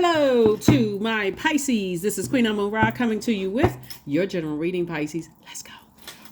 Hello to my Pisces. This is Queen Amun Ra coming to you with your general reading, Pisces. Let's go.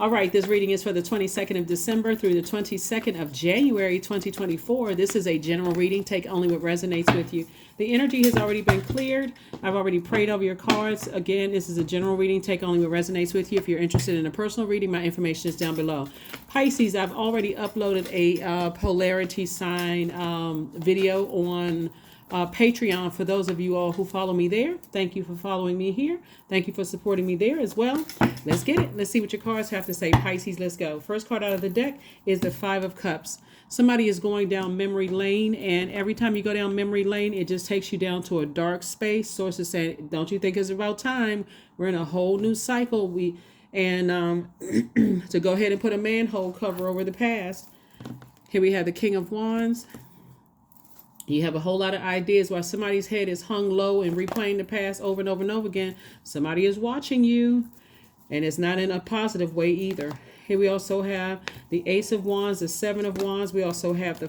All right, this reading is for the 22nd of December through the 22nd of January 2024. This is a general reading. Take only what resonates with you. The energy has already been cleared. I've already prayed over your cards. Again, this is a general reading. Take only what resonates with you. If you're interested in a personal reading, my information is down below. Pisces, I've already uploaded a polarity sign video on Patreon for those of you all who follow me there. Thank you for following me here. Thank you for supporting me there as well. Let's get it. Let's see what your cards have to say. Pisces, let's go. First card out of the deck is the Five of Cups. Somebody is going down memory lane, and every time you go down memory lane, it just takes you down to a dark space. Sources saying, don't you think it's about time? We're in a whole new cycle. To go ahead and put a manhole cover over the past. Here we have the King of Wands. You have a whole lot of ideas while somebody's head is hung low and replaying the past over and over and over again. Somebody is watching you, and it's not in a positive way either. Here we also have the Ace of Wands, the Seven of Wands. We also have the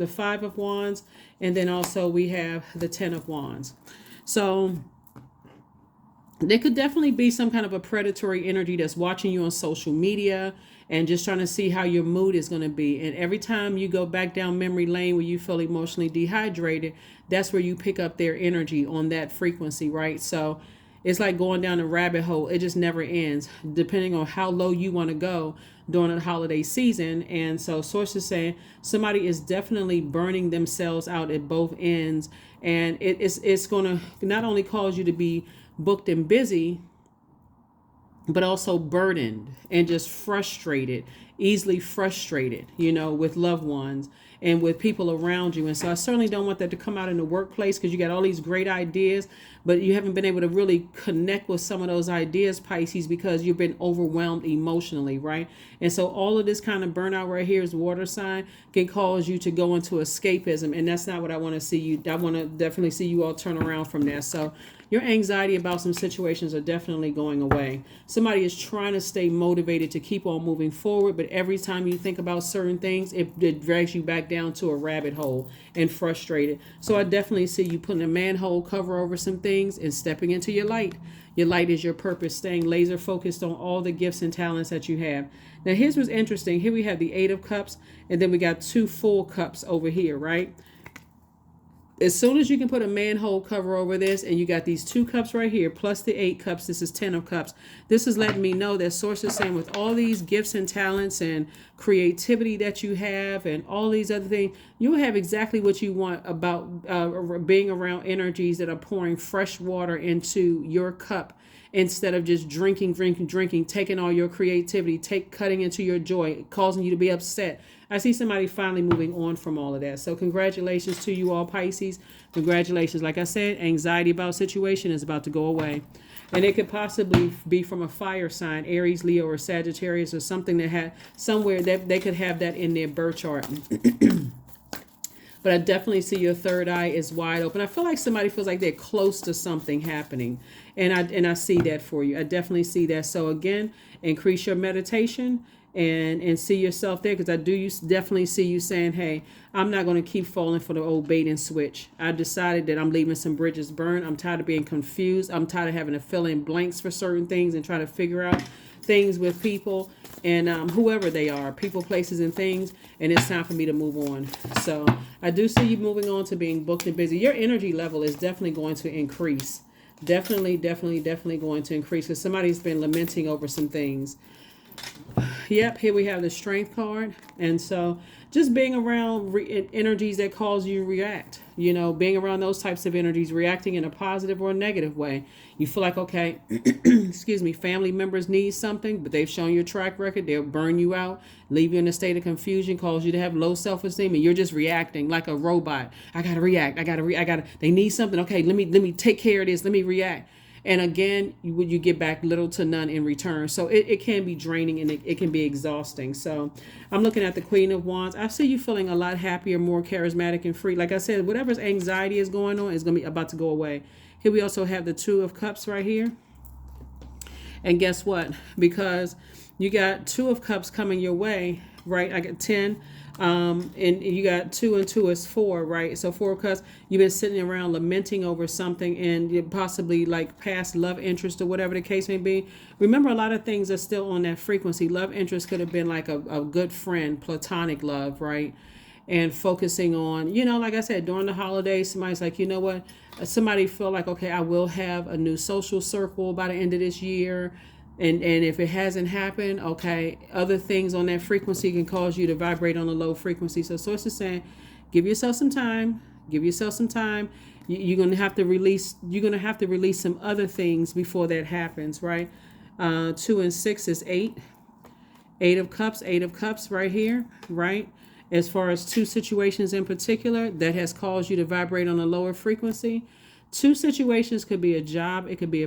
Five of Wands, and then also we have the Ten of Wands. So there could definitely be some kind of a predatory energy that's watching you on social media and just trying to see how your mood is going to be. And every time you go back down memory lane where you feel emotionally dehydrated, that's where you pick up their energy on that frequency, right? So it's like going down a rabbit hole. It just never ends, depending on how low you want to go during the holiday season. And so sources saying somebody is definitely burning themselves out at both ends. And it's going to not only cause you to be booked and busy, but also burdened and just frustrated, easily frustrated, with loved ones and with people around you. And so I certainly don't want that to come out in the workplace, because you got all these great ideas, but you haven't been able to really connect with some of those ideas, Pisces, because you've been overwhelmed emotionally, right? And so all of this kind of burnout right here is water sign can cause you to go into escapism. And that's not what I want to see you. I want to definitely see you all turn around from that. So your anxiety about some situations are definitely going away. Somebody is trying to stay motivated to keep on moving forward, but every time you think about certain things, it drags you back down to a rabbit hole and frustrated. So I definitely see you putting a manhole cover over some things and stepping into your light. Your light is your purpose, staying laser focused on all the gifts and talents that you have. Now here's what's interesting. Here we have the Eight of Cups, and then we got two full cups over here, right? As soon as you can put a manhole cover over this, and you got these two cups right here, plus the 8 cups, this is 10 of cups. This is letting me know that source is saying with all these gifts and talents and creativity that you have and all these other things, you'll have exactly what you want about being around energies that are pouring fresh water into your cup. Instead of just drinking, taking all your creativity, cutting into your joy, causing you to be upset. I see somebody finally moving on from all of that. So congratulations to you all, Pisces. Congratulations. Like I said, anxiety about situation is about to go away. And it could possibly be from a fire sign, Aries, Leo, or Sagittarius, or something that had somewhere that they could have that in their birth chart. But I definitely see your third eye is wide open. I feel like somebody feels like they're close to something happening. And I see that for you. I definitely see that. So again, increase your meditation and see yourself there, because I do definitely see you saying, hey, I'm not going to keep falling for the old bait and switch. I decided that I'm leaving some bridges burned. I'm tired of being confused. I'm tired of having to fill in blanks for certain things and try to figure out things with people and whoever they are, people, places, and things. And it's time for me to move on. So I do see you moving on to being booked and busy. Your energy level is definitely going to increase. Definitely going to increase, because somebody's been lamenting over some things. Yep, here we have the Strength card. And so just being around energies that cause you to react, being around those types of energies, reacting in a positive or a negative way. You feel like, okay, excuse me, family members need something, but they've shown your track record. They'll burn you out, leave you in a state of confusion, cause you to have low self-esteem, and you're just reacting like a robot. I got to react. They need something. Okay, let me take care of this. Let me react. And again, you get back little to none in return. So it can be draining, and it can be exhausting. So I'm looking at the Queen of Wands. I see you feeling a lot happier, more charismatic and free. Like I said, whatever's anxiety is going on is going to be about to go away. Here we also have the Two of Cups right here. And guess what? Because you got Two of Cups coming your way, right? I got 10. And you got 2 and 2 is 4, right? So 4 of Cups, you've been sitting around lamenting over something and you possibly like past love interest or whatever the case may be. Remember, a lot of things are still on that frequency. Love interest could have been like a good friend, platonic love, right? And focusing on, like I said, during the holidays, somebody's like, you know what? Somebody feel like, okay, I will have a new social circle by the end of this year. And if it hasn't happened, okay, other things on that frequency can cause you to vibrate on a low frequency. So Source is saying, give yourself some time. Give yourself some time. You're gonna have to release. You're gonna have to release some other things before that happens, right? 2 and 6 is 8. 8 of Cups. 8 of Cups, right here, right? As far as 2 situations in particular that has caused you to vibrate on a lower frequency. 2 situations could be a job. It could be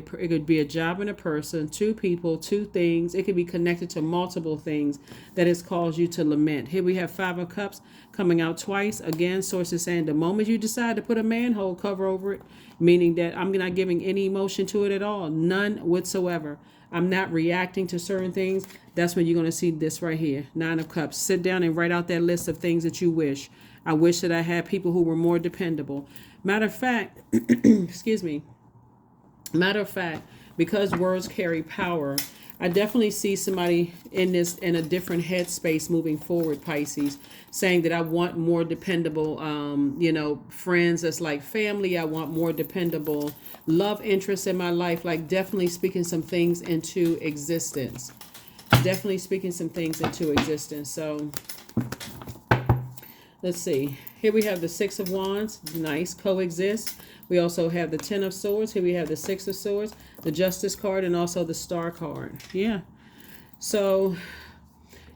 a job and a person. 2 people, 2 things. It could be connected to multiple things that has caused you to lament. Here we have 5 of Cups coming out twice. Again, Source is saying the moment you decide to put a manhole cover over it, meaning that I'm not giving any emotion to it at all, none whatsoever. I'm not reacting to certain things. That's when you're going to see this right here. 9 of Cups. Sit down and write out that list of things that you wish. I wish that I had people who were more dependable. Matter of fact, excuse me. Matter of fact, because words carry power, I definitely see somebody in a different headspace moving forward, Pisces, saying that I want more dependable, friends that's like family. I want more dependable love interests in my life, like definitely speaking some things into existence. Definitely speaking some things into existence. So let's see. Here we have the 6 of Wands. Nice. Coexist. We also have the 10 of Swords. Here we have the 6 of Swords, the Justice card, and also the Star card. Yeah. So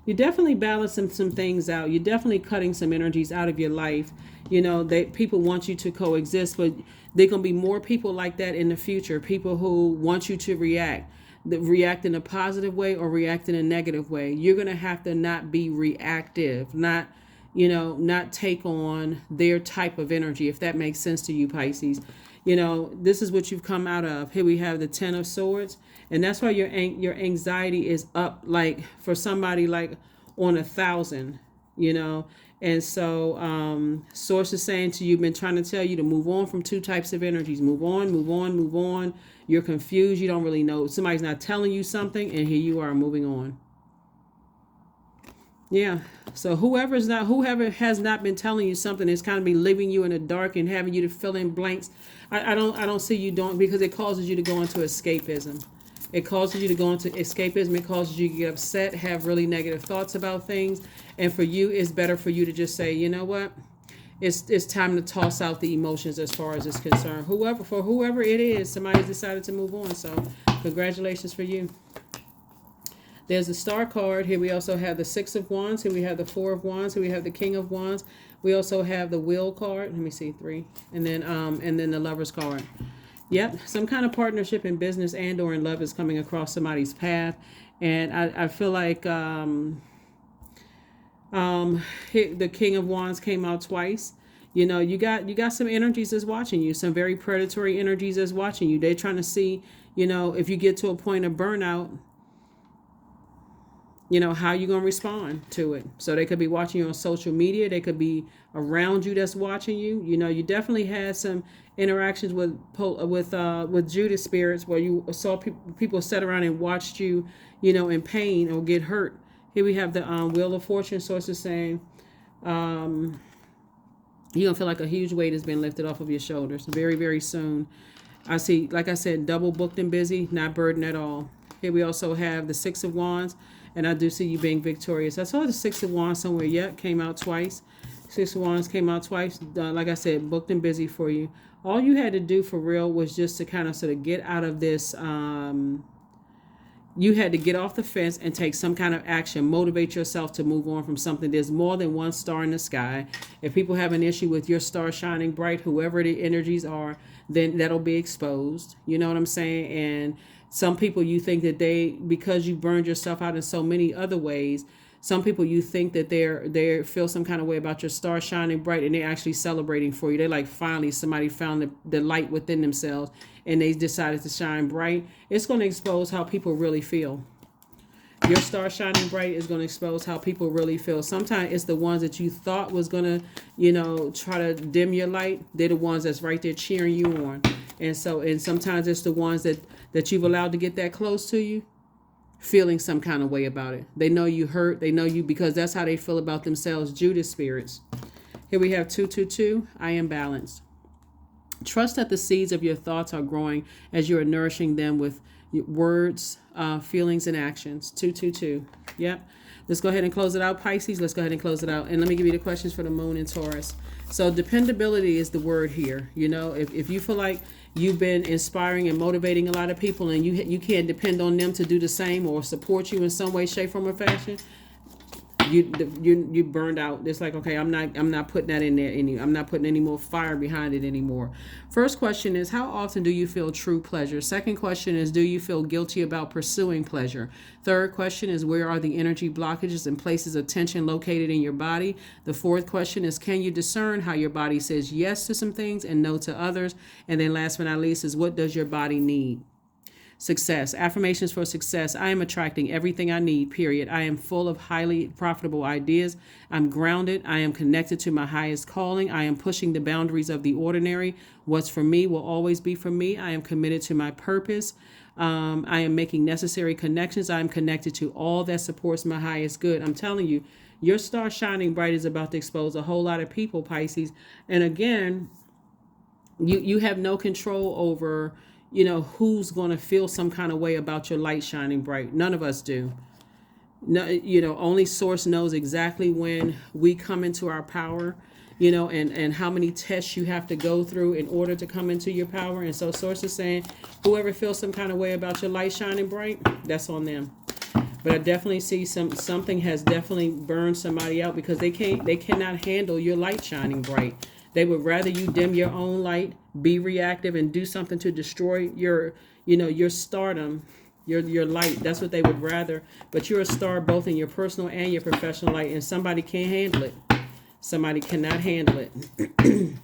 you're definitely balancing some things out. You're definitely cutting some energies out of your life. People want you to coexist, but there are going to be more people like that in the future. People who want you to react in a positive way or react in a negative way. You're going to have to not be reactive, not take on their type of energy, if that makes sense to you, Pisces. This is what you've come out of. Here we have the 10 of Swords, and that's why your anxiety is up, like for somebody like on 1,000, And so Source is saying to you, been trying to tell you to move on from 2 types of energies. Move on, move on, move on. You're confused. You don't really know. Somebody's not telling you something, and here you are moving on. Yeah. So whoever has not been telling you something is kind of be leaving you in the dark and having you to fill in blanks. I don't see you doing, because it causes you to go into escapism. It causes you to go into escapism. It causes you to get upset, have really negative thoughts about things. And for you, it's better for you to just say, you know what? It's time to toss out the emotions as far as it's concerned. Whoever it is, somebody's decided to move on. So congratulations for you. There's the Star card. Here we also have the 6 of Wands. Here we have the 4 of Wands. Here we have the King of Wands. We also have the Wheel card. Let me see, 3. And then the Lovers card. Yep, some kind of partnership in business and or in love is coming across somebody's path. And I feel like the King of Wands came out twice. You got some energies that's watching you, some very predatory energies that's watching you. They're trying to see, if you get to a point of burnout, how you going to respond to it. So they could be watching you on social media. They could be around you that's watching you. You definitely had some interactions with Judas spirits where you saw people sit around and watched you, in pain or get hurt. Here we have the Wheel of Fortune. Source is saying you're going to feel like a huge weight has been lifted off of your shoulders very, very soon. I see, like I said, double booked and busy, not burdened at all. Here we also have the 6 of Wands. And I do see you being victorious. I saw the 6 of Wands somewhere. Yep, came out twice. 6 of Wands came out twice. Like I said, booked and busy for you. All you had to do for real was just to kind of sort of get out of this. You had to get off the fence and take some kind of action. Motivate yourself to move on from something. There's more than one star in the sky. If people have an issue with your star shining bright, whoever the energies are, then that'll be exposed. You know what I'm saying? And some people, you think that because you burned yourself out in so many other ways, some people you think that they feel some kind of way about your star shining bright, and they're actually celebrating for you. They're like, finally somebody found the light within themselves and they decided to shine bright. It's going to expose how people really feel. Your star shining bright is going to expose how people really feel. Sometimes it's the ones that you thought was going to, try to dim your light. They're the ones that's right there cheering you on. And sometimes it's the ones that you've allowed to get that close to you, feeling some kind of way about it. They know you hurt. They know you because that's how they feel about themselves. Judas spirits. Here we have 222. I am balanced. Trust that the seeds of your thoughts are growing as you are nourishing them with words, feelings, and actions. 222. Yep. Let's go ahead and close it out, Pisces. Let's go ahead and close it out. And let me give you the questions for the moon in Taurus. So dependability is the word here. If you feel like you've been inspiring and motivating a lot of people and you can't depend on them to do the same or support you in some way, shape, form, or fashion, you burned out. It's like, okay, I'm not putting that in there I'm not putting any more fire behind it anymore. First question is, how often do you feel true pleasure? Second question is, do you feel guilty about pursuing pleasure? Third question is, where are the energy blockages and places of tension located in your body? The fourth question is, can you discern how your body says yes to some things and no to others? And then last but not least is, what does your body need? Success. Affirmations for success. I am attracting everything I need, period. I am full of highly profitable ideas. I'm grounded. I am connected to my highest calling. I am pushing the boundaries of the ordinary. What's for me will always be for me. I am committed to my purpose. I am making necessary connections. I am connected to all that supports my highest good. I'm telling you, your star shining bright is about to expose a whole lot of people, Pisces. And again, you have no control over who's going to feel some kind of way about your light shining bright. None of us do. No, only source knows exactly when we come into our power, and how many tests you have to go through in order to come into your power. And so source is saying, whoever feels some kind of way about your light shining bright, that's on them. But I definitely see something has definitely burned somebody out because they cannot handle your light shining bright. They would rather you dim your own light, be reactive, and do something to destroy your stardom, your light. That's what they would rather. But you're a star both in your personal and your professional light, and somebody can't handle it. Somebody cannot handle it.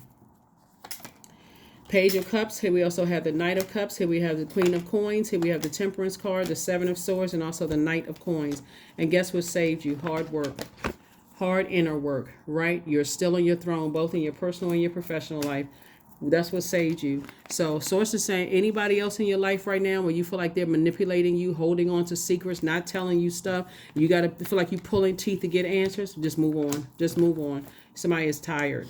Page of Cups. Here we also have the Knight of Cups. Here we have the Queen of Coins. Here we have the Temperance card, the Seven of Swords, and also the Knight of Coins. And guess what saved you? Hard work. Hard inner work, right? You're still on your throne, both in your personal and your professional life. That's what saved you. So source is saying, anybody else in your life right now where you feel like they're manipulating you, holding on to secrets, not telling you stuff, you got to feel like you're pulling teeth to get answers, just move on. Just move on. Somebody is tired.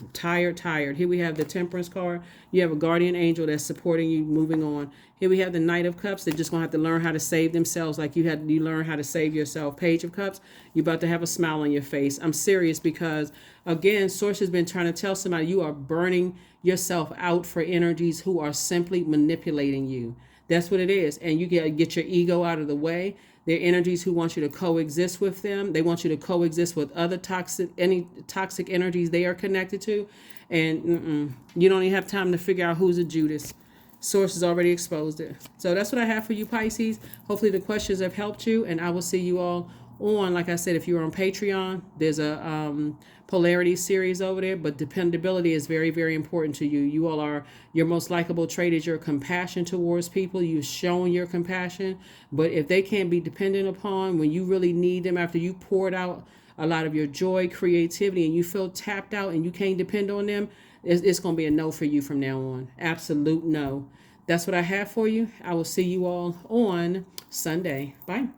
Here we have the Temperance card. You have a guardian angel that's supporting you, moving on. Here we have the Knight of Cups. They're just going to have to learn how to save themselves like you learn how to save yourself. Page of Cups. You're about to have a smile on your face. I'm serious because, again, Source has been trying to tell somebody you are burning yourself out for energies who are simply manipulating you. That's what it is. And you get your ego out of the way. They're energies who want you to coexist with them. They want you to coexist with other toxic energies they are connected to. And you don't even have time to figure out who's a Judas. Source has already exposed it. So that's what I have for you, Pisces. Hopefully the questions have helped you. And I will see you all on, like I said, if you're on Patreon, there's a polarity series over there, but dependability is very, very important to you. You all are, your most likable trait is your compassion towards people. You've shown your compassion, but if they can't be dependent upon when you really need them after you poured out a lot of your joy, creativity, and you feel tapped out and you can't depend on them, it's going to be a no for you from now on. Absolute no. That's what I have for you. I will see you all on Sunday. Bye.